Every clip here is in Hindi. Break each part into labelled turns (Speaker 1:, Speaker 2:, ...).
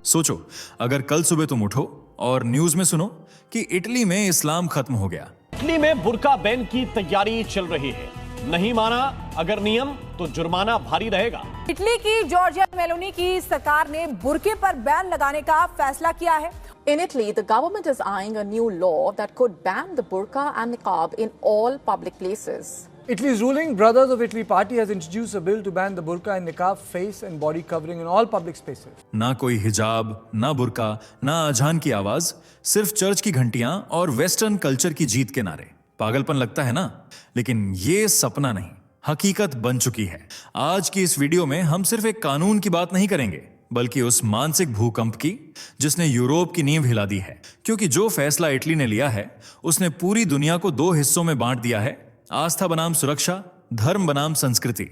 Speaker 1: सोचो, अगर कल सुबह तुम उठो और न्यूज में सुनो कि इटली में इस्लाम खत्म हो गया।
Speaker 2: इटली में बुर्का बैन की तैयारी चल रही है। नहीं माना अगर नियम तो जुर्माना भारी रहेगा।
Speaker 3: इटली की जॉर्जिया मेलोनी की सरकार ने बुर्के पर बैन लगाने का फैसला किया है।
Speaker 4: In Italy, the government is eyeing a new law that could ban the burqa and niqab in all public places.
Speaker 5: Italy's ruling Brothers of Italy party has introduced a bill to ban the burqa and niqab face and body covering in all public spaces.
Speaker 1: ना कोई हिजाब, ना बुर्का, ना अजान की आवाज, सिर्फ चर्च की घंटियां और वेस्टर्न कल्चर की जीत के नारे। पागलपन लगता है ना? लेकिन ये सपना नहीं, हकीकत बन चुकी है। आज की इस वीडियो में हम सिर्फ एक कानून की बात नहीं करेंगे, बल्कि उस मानसिक भूकंप की जिसने यूरोप की नींव हिला दी है। क्योंकि जो फैसला इटली ने लिया है उसने पूरी दुनिया को दो हिस्सों में बांट दिया है, आस्था बनाम सुरक्षा, धर्म बनाम संस्कृति।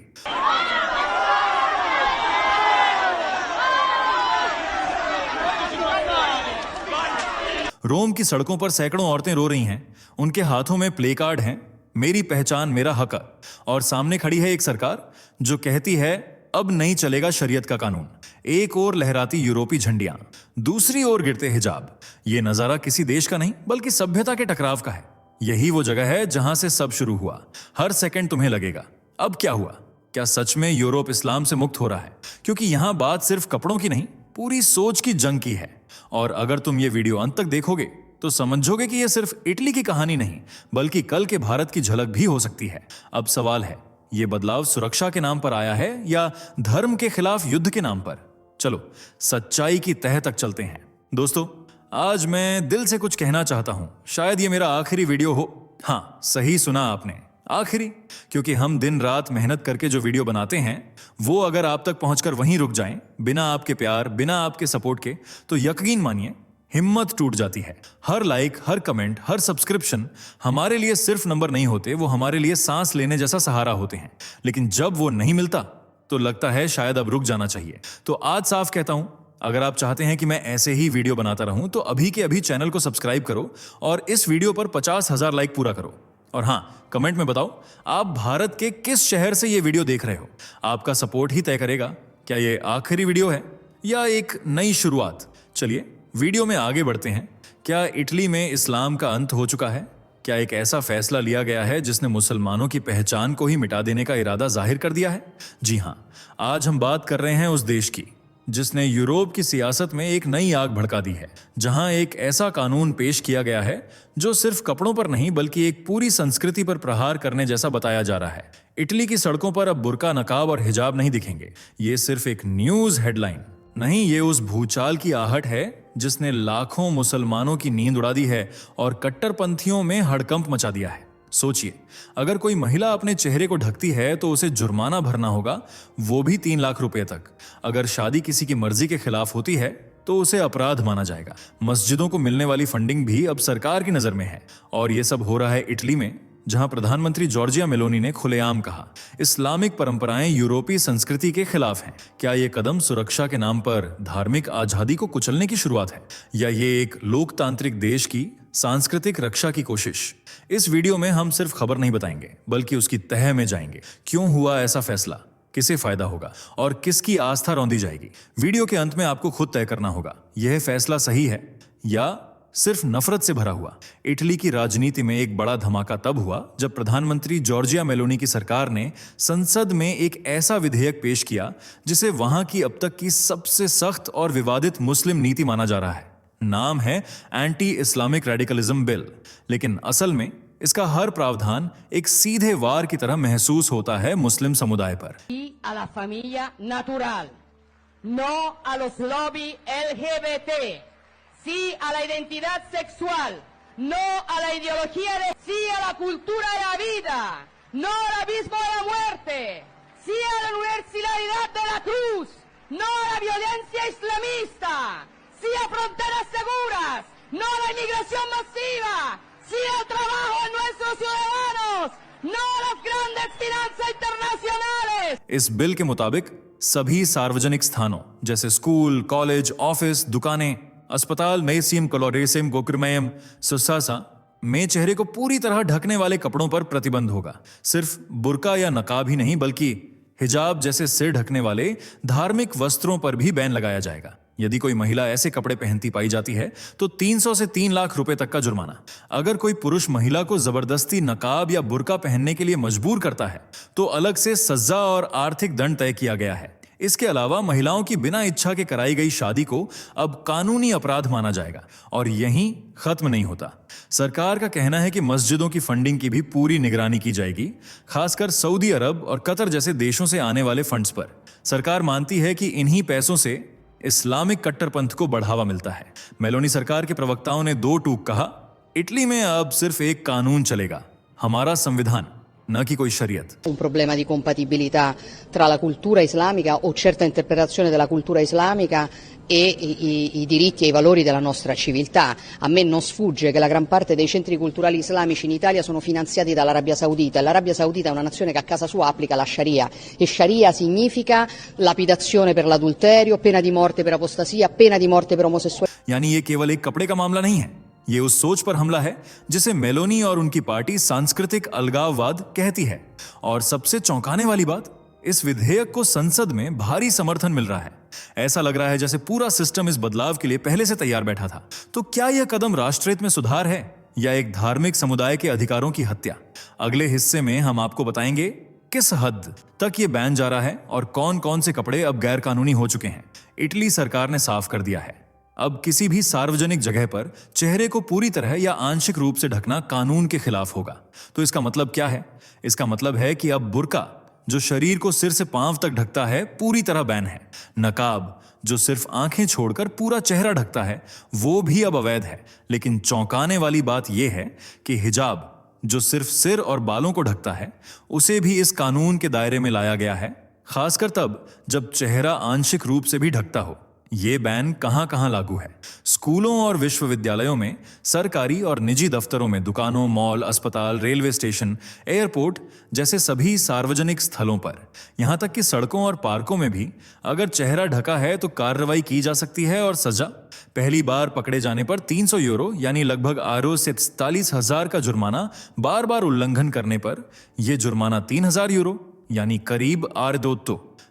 Speaker 1: रोम की सड़कों पर सैकड़ों औरतें रो रही हैं, उनके हाथों में प्ले कार्ड हैं, मेरी पहचान मेरा हक, और सामने खड़ी है एक सरकार जो कहती है अब नहीं चलेगा शरीयत का कानून। एक ओर लहराती यूरोपी झंडियां, दूसरी ओर गिरते हिजाब। ये नजारा किसी देश का नहीं बल्कि सभ्यता के टकराव का है। यही वो जगह है जहां से सब शुरू हुआ। हर सेकंड तुम्हें लगेगा अब क्या हुआ? क्या सच में यूरोप इस्लाम से मुक्त हो रहा है? क्योंकि यहां बात सिर्फ कपड़ों की नहीं, पूरी सोच की जंग की है। और अगर तुम ये वीडियो अंत तक देखोगे तो समझोगे कि यह सिर्फ इटली की कहानी नहीं बल्कि कल के भारत की झलक भी हो सकती है। अब सवाल है, ये बदलाव सुरक्षा के नाम पर आया है या धर्म के खिलाफ युद्ध के नाम पर? चलो सच्चाई की तह तक चलते हैं। दोस्तों, आज मैं दिल से कुछ कहना चाहता हूं। शायद ये मेरा आखिरी वीडियो हो। हाँ, सही सुना आपने, आखिरी। क्योंकि हम दिन रात मेहनत करके जो वीडियो बनाते हैं वो अगर आप तक पहुंचकर वहीं रुक जाएं, बिना आपके प्यार, बिना आपके सपोर्ट के, तो यकीन मानिए हिम्मत टूट जाती है। हर लाइक, हर कमेंट, हर सब्सक्रिप्शन हमारे लिए सिर्फ नंबर नहीं होते, वो हमारे लिए सांस लेने जैसा सहारा होते हैं। लेकिन जब वो नहीं मिलता तो लगता है शायद अब रुक जाना चाहिए। तो आज साफ कहता हूं, अगर आप चाहते हैं कि मैं ऐसे ही वीडियो बनाता रहूं तो अभी के अभी चैनल को सब्सक्राइब करो और इस वीडियो पर 50,000 लाइक पूरा करो। और हाँ, कमेंट में बताओ आप भारत के किस शहर से ये वीडियो देख रहे हो। आपका सपोर्ट ही तय करेगा क्या ये आखिरी वीडियो है या एक नई शुरुआत। चलिए वीडियो में आगे बढ़ते हैं। क्या इटली में इस्लाम का अंत हो चुका है? क्या एक ऐसा फैसला लिया गया है जिसने मुसलमानों की पहचान को ही मिटा देने का इरादा जाहिर कर दिया है? जी हाँ, आज हम बात कर रहे हैं उस देश की जिसने यूरोप की सियासत में एक नई आग भड़का दी है, जहां एक ऐसा कानून पेश किया गया है जो सिर्फ कपड़ों पर नहीं बल्कि एक पूरी संस्कृति पर प्रहार करने जैसा बताया जा रहा है। इटली की सड़कों पर अब बुर्का, नकाब और हिजाब नहीं दिखेंगे। ये सिर्फ एक न्यूज हेडलाइन नहीं, ये उस भूचाल की आहट है जिसने लाखों मुसलमानों की नींद उड़ा दी है और कट्टरपंथियों में हड़कंप मचा दिया है। सोचिए, अगर कोई महिला अपने चेहरे को ढकती है तो उसे जुर्माना भरना होगा, वो भी 3 लाख रुपए तक। अगर शादी किसी की मर्जी के खिलाफ होती है तो उसे अपराध माना जाएगा। मस्जिदों को मिलने वाली फंडिंग भी अब सरकार की नजर में है। और ये सब हो रहा है इटली में, जहां प्रधानमंत्री जॉर्जिया मेलोनी ने खुलेआम कहा इस्लामिक परंपराएं यूरोपीय संस्कृति के खिलाफ हैं। क्या ये कदम सुरक्षा के नाम पर धार्मिक आजादी को कुचलने की शुरुआत है या ये एक लोकतांत्रिक देश की सांस्कृतिक रक्षा की कोशिश? इस वीडियो में हम सिर्फ खबर नहीं बताएंगे बल्कि उसकी तह में जाएंगे। क्यों हुआ ऐसा फैसला, किसे फायदा होगा और किसकी आस्था रौंदी जाएगी? वीडियो के अंत में आपको खुद तय करना होगा, यह फैसला सही है या सिर्फ नफरत से भरा हुआ। इटली की राजनीति में एक बड़ा धमाका तब हुआ जब प्रधानमंत्री जॉर्जिया मेलोनी की सरकार ने संसद में एक ऐसा विधेयक पेश किया जिसे वहां की अब तक की सबसे सख्त और विवादित मुस्लिम नीति माना जा रहा है। नाम है एंटी इस्लामिक रेडिकलिज्म बिल, लेकिन असल में इसका हर प्रावधान एक सीधे वार की तरह महसूस होता है मुस्लिम समुदाय पर।
Speaker 6: a la familia natural, no a los lobby LGBT, sí a la identidad sexual, no a la ideología de, sí a la cultura de la vida, no al abismo de la muerte, sí a la universalidad de la cruz, no a la violencia islamista, sí a fronteras seguras, no a la inmigración masiva, sí al trabajo de nuestros ciudadanos, no a las grandes finanzas internacionales।
Speaker 1: इस बिल के मुताबिक सभी सार्वजनिक स्थानों जैसे स्कूल, कॉलेज, ऑफिस, दुकानें, अस्पताल, मेसियम, कोलोरेसियम, गोक्रिमयम, सुसासा में चेहरे को पूरी तरह ढकने वाले कपड़ों पर प्रतिबंध होगा। सिर्फ बुर्का या नकाब ही नहीं बल्कि हिजाब जैसे सिर ढकने वाले धार्मिक वस्त्रों पर भी बैन लगाया जाएगा। यदि कोई महिला ऐसे कपड़े पहनती पाई जाती है तो 300 से 3 लाख रुपए तक का जुर्माना। अगर कोई पुरुष महिला को जबरदस्ती नकाब या बुर्का पहनने के लिए मजबूर करता है तो अलग से सजा और आर्थिक दंड तय किया गया है। इसके अलावा महिलाओं की बिना इच्छा के कराई गई शादी को अब कानूनी अपराध माना जाएगा। और यहीं खत्म नहीं होता। सरकार का कहना है कि मस्जिदों की फंडिंग की भी पूरी निगरानी की जाएगी, खासकर सऊदी अरब और कतर जैसे देशों से आने वाले फंड्स पर। सरकार मानती है कि इन्हीं पैसों से इस्लामिक कट्टरपंथ को बढ़ावा मिलता है। मेलोनी सरकार के प्रवक्ताओं ने 2 टूक कहा, इटली में अब सिर्फ एक कानून चलेगा, हमारा संविधान, न कि कोई शरीयत।
Speaker 7: Un problema di compatibilità tra la cultura islamica o certa interpretazione della cultura islamica e i diritti e i valori della nostra civiltà. A me non sfugge che la gran parte dei centri culturali islamici in Italia sono finanziati dall'Arabia Saudita e l'Arabia Saudita è una nazione che a casa sua applica la Sharia e Sharia significa lapidazione per l'adulterio, pena di morte per apostasia, pena di morte per omosessualità.
Speaker 1: यानी ये केवल एक कपड़े का मामला नहीं है, ये उस सोच पर हमला है जिसे मेलोनी और उनकी पार्टी सांस्कृतिक अलगाववाद कहती है। और सबसे चौंकाने वाली बात, इस विधेयक को संसद में भारी समर्थन मिल रहा है। ऐसा लग रहा है जैसे पूरा सिस्टम इस बदलाव के लिए पहले से तैयार बैठा था। तो क्या यह कदम राष्ट्रहित में सुधार है या एक धार्मिक समुदाय के अधिकारों की हत्या? अगले हिस्से में हम आपको बताएंगे किस हद तक ये बैन जा रहा है और कौन कौन से कपड़े अब गैर कानूनी हो चुके हैं। इटली सरकार ने साफ कर दिया है, अब किसी भी सार्वजनिक जगह पर चेहरे को पूरी तरह या आंशिक रूप से ढकना कानून के खिलाफ होगा। तो इसका मतलब क्या है? इसका मतलब है कि अब बुर्का, जो शरीर को सिर से पांव तक ढकता है, पूरी तरह बैन है। नकाब, जो सिर्फ आंखें छोड़कर पूरा चेहरा ढकता है, वो भी अब अवैध है। लेकिन चौंकाने वाली बात यह है कि हिजाब, जो सिर्फ सिर और बालों को ढकता है, उसे भी इस कानून के दायरे में लाया गया है, खासकर तब जब चेहरा आंशिक रूप से भी ढकता हो। ये बैन कहां कहां लागू है? स्कूलों और विश्वविद्यालयों में, सरकारी और निजी दफ्तरों में, दुकानों, मॉल, अस्पताल, रेलवे स्टेशन, एयरपोर्ट जैसे सभी सार्वजनिक स्थलों पर, यहां तक कि सड़कों और पार्कों में भी अगर चेहरा ढका है तो कार्रवाई की जा सकती है और सजा, पहली बार पकड़े जाने पर 300 यूरो यानी लगभग 8 से 47,000 का जुर्माना, बार बार उल्लंघन करने पर यह जुर्माना 3,000 यूरो यानी करीब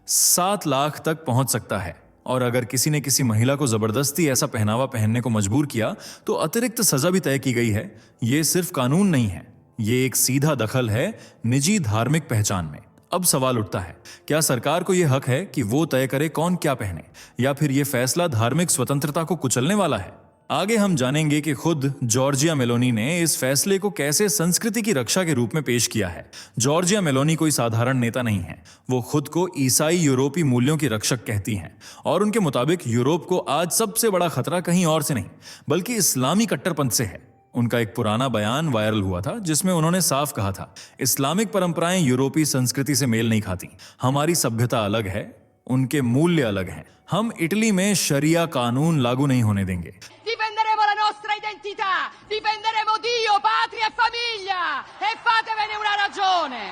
Speaker 1: 7 लाख तक पहुंच सकता है। और अगर किसी ने किसी महिला को जबरदस्ती ऐसा पहनावा पहनने को मजबूर किया तो अतिरिक्त सजा भी तय की गई है। ये सिर्फ कानून नहीं है, ये एक सीधा दखल है निजी धार्मिक पहचान में। अब सवाल उठता है, क्या सरकार को यह हक है कि वो तय करे कौन क्या पहने, या फिर यह फैसला धार्मिक स्वतंत्रता को कुचलने वाला है? आगे हम जानेंगे कि खुद जॉर्जिया मेलोनी ने इस फैसले को कैसे संस्कृति की रक्षा के रूप में पेश किया है। जॉर्जिया मेलोनी कोई साधारण नेता नहीं है, वो खुद को ईसाई यूरोपीय मूल्यों की रक्षक कहती हैं और उनके मुताबिक यूरोप को आज सबसे बड़ा खतरा कहीं और से नहीं बल्कि इस्लामी कट्टरपंथ से है। उनका एक पुराना बयान वायरल हुआ था जिसमें उन्होंने साफ कहा था, इस्लामिक परंपराएं यूरोपीय संस्कृति से मेल नहीं खाती, हमारी सभ्यता अलग है, उनके मूल्य अलग हैं। हम इटली में शरिया कानून लागू नहीं होने देंगे।
Speaker 6: Difenderemo la nostra identità, difenderemo Dio, patria e famiglia e fatevene una ragione.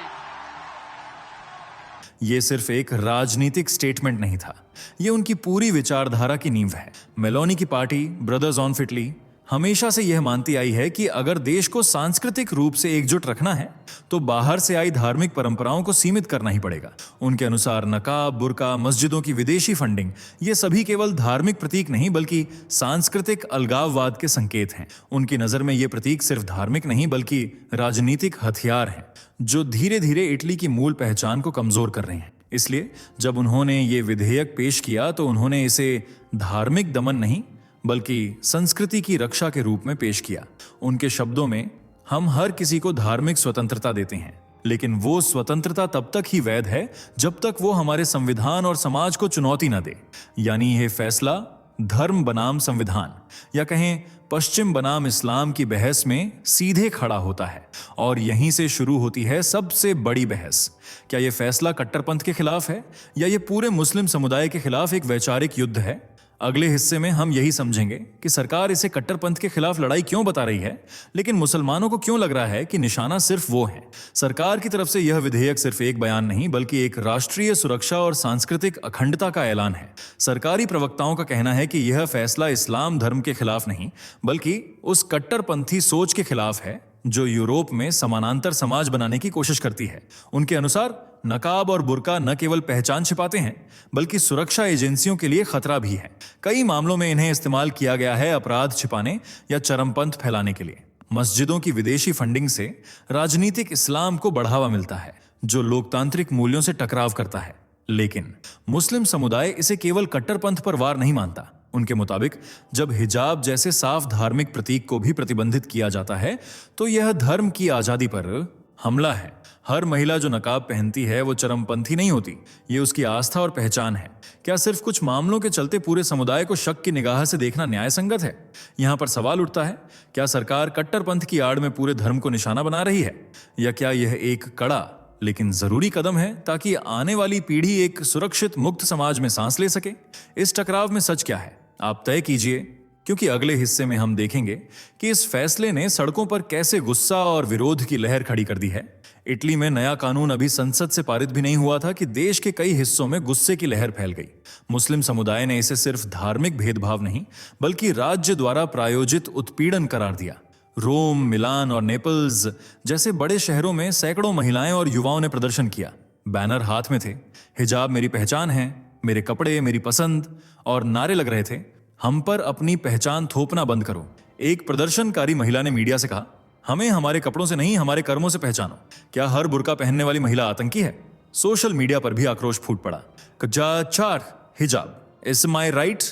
Speaker 1: ये सिर्फ एक राजनीतिक स्टेटमेंट नहीं था, ये उनकी पूरी विचारधारा की नींव है। मेलोनी की पार्टी ब्रदर्स ऑफ इटली हमेशा से यह मानती आई है कि अगर देश को सांस्कृतिक रूप से एकजुट रखना है तो बाहर से आई धार्मिक परंपराओं को सीमित करना ही पड़ेगा। उनके अनुसार नकाब, बुर्का, मस्जिदों की विदेशी फंडिंग, ये सभी केवल धार्मिक प्रतीक नहीं बल्कि सांस्कृतिक अलगाववाद के संकेत हैं। उनकी नजर में ये प्रतीक सिर्फ धार्मिक नहीं बल्कि राजनीतिक हथियार हैं जो धीरे धीरे इटली की मूल पहचान को कमजोर कर रहे हैं। इसलिए जब उन्होंने ये विधेयक पेश किया तो उन्होंने इसे धार्मिक दमन नहीं बल्कि संस्कृति की रक्षा के रूप में पेश किया। उनके शब्दों में, हम हर किसी को धार्मिक स्वतंत्रता देते हैं, लेकिन वो स्वतंत्रता तब तक ही वैध है जब तक वो हमारे संविधान और समाज को चुनौती न दे। यानी यह फैसला धर्म बनाम संविधान या कहें पश्चिम बनाम इस्लाम की बहस में सीधे खड़ा होता है। और यहीं से शुरू होती है सबसे बड़ी बहस। क्या यह फैसला कट्टरपंथ के खिलाफ है या यह पूरे मुस्लिम समुदाय के खिलाफ एक वैचारिक युद्ध है? अगले हिस्से में हम यही समझेंगे कि सरकार इसे कट्टरपंथ के खिलाफ लड़ाई क्यों बता रही है, लेकिन मुसलमानों को क्यों लग रहा है कि निशाना सिर्फ वो है। सरकार की तरफ से यह विधेयक सिर्फ एक बयान नहीं बल्कि एक राष्ट्रीय सुरक्षा और सांस्कृतिक अखंडता का ऐलान है। सरकारी प्रवक्ताओं का कहना है कि यह फैसला इस्लाम धर्म के खिलाफ नहीं बल्कि उस कट्टरपंथी सोच के खिलाफ है जो यूरोप में समानांतर समाज बनाने की कोशिश करती है। उनके अनुसार नकाब और बुर्का न केवल पहचान छिपाते हैं बल्कि सुरक्षा एजेंसियों के लिए खतरा भी है। कई मामलों में इन्हें इस्तेमाल किया गया है अपराध छिपाने या चरमपंथ फैलाने के लिए। मस्जिदों की विदेशी फंडिंग से राजनीतिक इस्लाम को बढ़ावा मिलता है जो लोकतांत्रिक मूल्यों से टकराव करता है। लेकिन मुस्लिम समुदाय इसे केवल कट्टरपंथ पर वार नहीं मानता। उनके मुताबिक जब हिजाब जैसे साफ धार्मिक प्रतीक को भी प्रतिबंधित किया जाता है तो यह धर्म की आजादी पर हमला है। हर महिला जो नकाब पहनती है वो चरमपंथी नहीं होती, ये उसकी आस्था और पहचान है। क्या सिर्फ कुछ मामलों के चलते पूरे समुदाय को शक की निगाह से देखना न्याय संगत है? यहां पर सवाल उठता है, क्या सरकार कट्टरपंथ की आड़ में पूरे धर्म को निशाना बना रही है, या क्या यह एक कड़ा लेकिन जरूरी कदम है ताकि आने वाली पीढ़ी एक सुरक्षित मुक्त समाज में सांस ले सके? इस टकराव में सच क्या है, आप तय कीजिए, क्योंकि अगले हिस्से में हम देखेंगे कि इस फैसले ने सड़कों पर कैसे गुस्सा और विरोध की लहर खड़ी कर दी है। इटली में नया कानून अभी संसद से पारित भी नहीं हुआ था कि देश के कई हिस्सों में गुस्से की लहर फैल गई। मुस्लिम समुदाय ने इसे सिर्फ धार्मिक भेदभाव नहीं बल्कि राज्य द्वारा प्रायोजित उत्पीड़न करार दिया। रोम, मिलान और नेपल्स जैसे बड़े शहरों में सैकड़ों महिलाएं और युवाओं ने प्रदर्शन किया। बैनर हाथ में थे, हिजाब मेरी पहचान है, मेरे कपड़े मेरी पसंद, और नारे लग रहे थे, हम पर अपनी पहचान थोपना बंद करो। एक प्रदर्शनकारी महिला ने मीडिया से कहा, हमें हमारे कपड़ों से नहीं हमारे कर्मों से पहचानो। क्या हर बुर्का पहनने वाली महिला आतंकी है? सोशल मीडिया पर भी आक्रोश फूट पड़ा। कजाचार हिजाब is my right,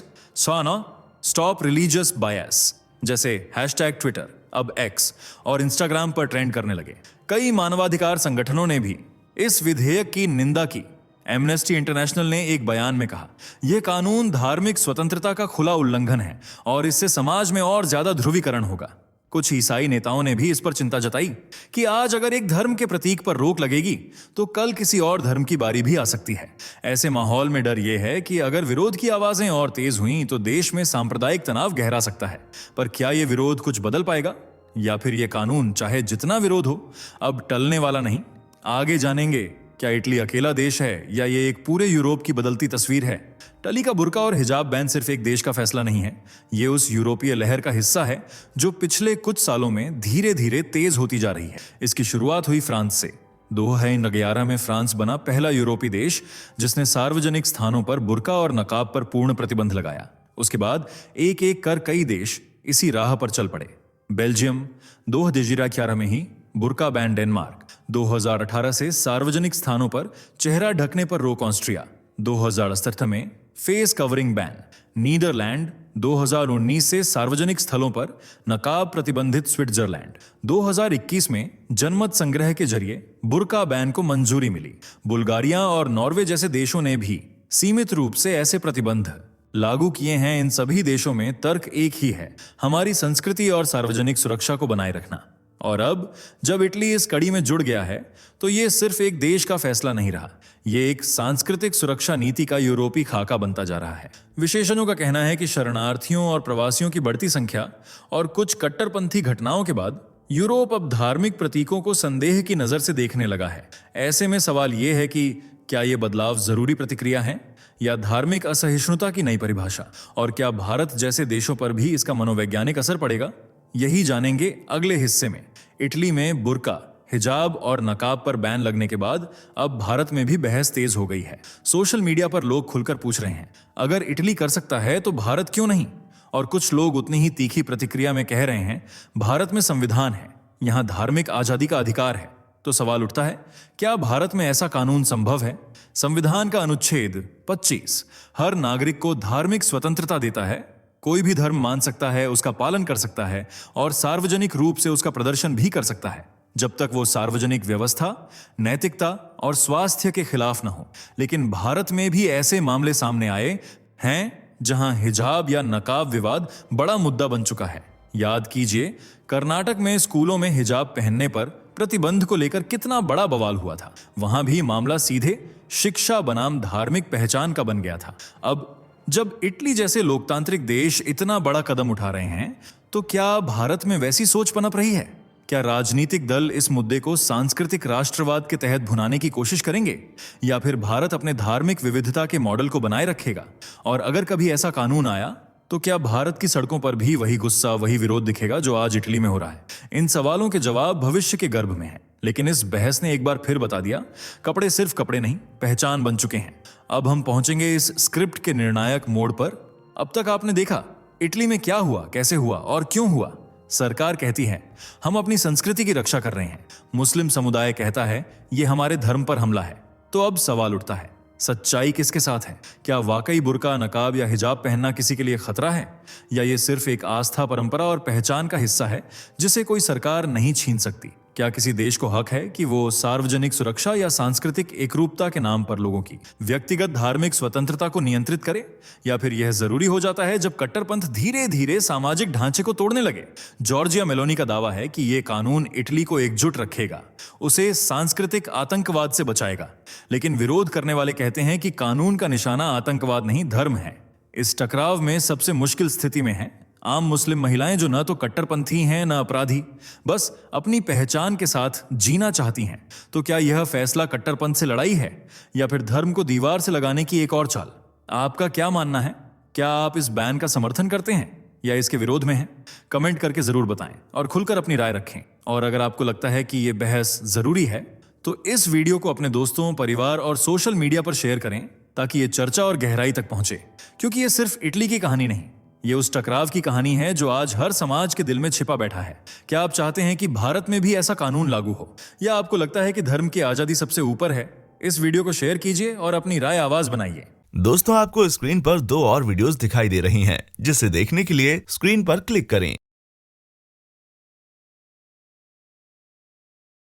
Speaker 1: stop religious bias जैसे हैशटैग ट्विटर, अब एक्स और इंस्टाग्राम पर ट्रेंड करने लगे। कई मानवाधिकार संगठनों ने भी इस विधेयक की निंदा की। एमनेस्टी इंटरनेशनल ने एक बयान में कहा, यह कानून धार्मिक स्वतंत्रता का खुला उल्लंघन है और इससे समाज में और ज्यादा ध्रुवीकरण होगा। कुछ ईसाई नेताओं ने भी इस पर चिंता जताई कि आज अगर एक धर्म के प्रतीक पर रोक लगेगी तो कल किसी और धर्म की बारी भी आ सकती है। ऐसे माहौल में डर यह है कि अगर विरोध की आवाजें और तेज हुईं तो देश में सांप्रदायिक तनाव गहरा सकता है। पर क्या यह विरोध कुछ बदल पाएगा, या फिर यह कानून चाहे जितना विरोध हो अब टलने वाला नहीं? आगे जानेंगे, क्या इटली अकेला देश है या ये एक पूरे यूरोप की बदलती तस्वीर है? टली का बुर्का और हिजाब बैन सिर्फ एक देश का फैसला नहीं है, ये उस यूरोपीय लहर का हिस्सा है जो पिछले कुछ सालों में धीरे धीरे तेज होती जा रही है। इसकी शुरुआत हुई फ्रांस से। 2011 में फ्रांस बना पहला यूरोपीय देश जिसने सार्वजनिक स्थानों पर बुर्का और नकाब पर पूर्ण प्रतिबंध लगाया। उसके बाद एक एक कर कई देश इसी राह पर चल पड़े। बेल्जियम 2011 में ही बुर्का बैन, डेनमार्क 2018 से सार्वजनिक स्थानों पर चेहरा ढकने पर रोक ऑस्ट्रिया, 2018 में फेस कवरिंग बैन, नीदरलैंड 2019 से सार्वजनिक स्थलों पर नकाब प्रतिबंधित स्विट्जरलैंड, 2021 में जनमत संग्रह के जरिए बुर्का बैन को मंजूरी मिली। बुल्गारिया और नॉर्वे जैसे देशों ने भी सीमित रूप से ऐसे प्रतिबंध लागू किए हैं। इन सभी देशों में तर्क एक ही है, हमारी संस्कृति और सार्वजनिक सुरक्षा को बनाए रखना। और अब जब इटली इस कड़ी में जुड़ गया है तो ये सिर्फ एक देश का फैसला नहीं रहा, ये एक सांस्कृतिक सुरक्षा नीति का यूरोपीय खाका बनता जा रहा है। विशेषज्ञों का कहना है कि शरणार्थियों और प्रवासियों की बढ़ती संख्या और कुछ कट्टरपंथी घटनाओं के बाद यूरोप अब धार्मिक प्रतीकों को संदेह की नजर से देखने लगा है। ऐसे में सवाल यह है कि क्या ये बदलाव जरूरी प्रतिक्रिया है या धार्मिक असहिष्णुता की नई परिभाषा, और क्या भारत जैसे देशों पर भी इसका मनोवैज्ञानिक असर पड़ेगा? यही जानेंगे अगले हिस्से में। इटली में बुर्का, हिजाब और नकाब पर बैन लगने के बाद अब भारत में भी बहस तेज हो गई है। सोशल मीडिया पर लोग खुलकर पूछ रहे हैं, अगर इटली कर सकता है तो भारत क्यों नहीं? और कुछ लोग उतनी ही तीखी प्रतिक्रिया में कह रहे हैं, भारत में संविधान है, यहां धार्मिक आजादी का अधिकार है। तो सवाल उठता है, क्या भारत में ऐसा कानून संभव है? संविधान का अनुच्छेद 25 हर नागरिक को धार्मिक स्वतंत्रता देता है। कोई भी धर्म मान सकता है, उसका पालन कर सकता है और सार्वजनिक रूप से उसका प्रदर्शन भी कर सकता है, जब तक वो सार्वजनिक व्यवस्था, नैतिकता और स्वास्थ्य के खिलाफ न हो। लेकिन भारत में भी ऐसे मामले सामने आए हैं जहां हिजाब या नकाब विवाद बड़ा मुद्दा बन चुका है। याद कीजिए, कर्नाटक में स्कूलों में हिजाब पहनने पर प्रतिबंध को लेकर कितना बड़ा बवाल हुआ था। वहां भी मामला सीधे शिक्षा बनाम धार्मिक पहचान का बन गया था। अब जब इटली जैसे लोकतांत्रिक देश इतना बड़ा कदम उठा रहे हैं तो क्या भारत में वैसी सोच पनप रही है? क्या राजनीतिक दल इस मुद्दे को सांस्कृतिक राष्ट्रवाद के तहत भुनाने की कोशिश करेंगे, या फिर भारत अपने धार्मिक विविधता के मॉडल को बनाए रखेगा? और अगर कभी ऐसा कानून आया तो क्या भारत की सड़कों पर भी वही गुस्सा, वही विरोध दिखेगा जो आज इटली में हो रहा है? इन सवालों के जवाब भविष्य के गर्भ में है। लेकिन इस बहस ने एक बार फिर बता दिया, कपड़े सिर्फ कपड़े नहीं, पहचान बन चुके हैं। अब हम पहुंचेंगे इस स्क्रिप्ट के निर्णायक मोड़ पर। अब तक आपने देखा इटली में क्या हुआ, कैसे हुआ और क्यों हुआ। सरकार कहती है हम अपनी संस्कृति की रक्षा कर रहे हैं, मुस्लिम समुदाय कहता है ये हमारे धर्म पर हमला है। तो अब सवाल उठता है, सच्चाई किसके साथ है? क्या वाकई बुर्का, नकाब या हिजाब पहनना किसी के लिए खतरा है, या ये सिर्फ एक आस्था, परंपरा और पहचान का हिस्सा है जिसे कोई सरकार नहीं छीन सकती? क्या किसी देश को हक है कि वो सार्वजनिक सुरक्षा या सांस्कृतिक एकरूपता के नाम पर लोगों की व्यक्तिगत धार्मिक स्वतंत्रता को नियंत्रित करे? या फिर यह जरूरी हो जाता है जब कट्टरपंथ धीरे धीरे सामाजिक ढांचे को तोड़ने लगे? जॉर्जिया मेलोनी का दावा है कि यह कानून इटली को एकजुट रखेगा, उसे सांस्कृतिक आतंकवाद से बचाएगा। लेकिन विरोध करने वाले कहते हैं कि कानून का निशाना आतंकवाद नहीं, धर्म है। इस टकराव में सबसे मुश्किल स्थिति में है आम मुस्लिम महिलाएं, जो न तो कट्टरपंथी हैं न अपराधी, बस अपनी पहचान के साथ जीना चाहती हैं। तो क्या यह फैसला कट्टरपंथ से लड़ाई है या फिर धर्म को दीवार से लगाने की एक और चाल? आपका क्या मानना है? क्या आप इस बैन का समर्थन करते हैं या इसके विरोध में हैं? कमेंट करके जरूर बताएं और खुलकर अपनी राय रखें। और अगर आपको लगता है कि यह बहस जरूरी है तो इस वीडियो को अपने दोस्तों, परिवार और सोशल मीडिया पर शेयर करें ताकि ये चर्चा और गहराई तक पहुंचे। क्योंकि ये सिर्फ इटली की कहानी नहीं, ये उस टकराव की कहानी है जो आज हर समाज के दिल में छिपा बैठा है। क्या आप चाहते हैं कि भारत में भी ऐसा कानून लागू हो, या आपको लगता है कि धर्म की आजादी सबसे ऊपर है? इस वीडियो को शेयर कीजिए और अपनी राय आवाज बनाइए।
Speaker 8: दोस्तों, आपको स्क्रीन पर 2 और वीडियोस दिखाई दे रही हैं, जिसे देखने के लिए स्क्रीन पर क्लिक करें।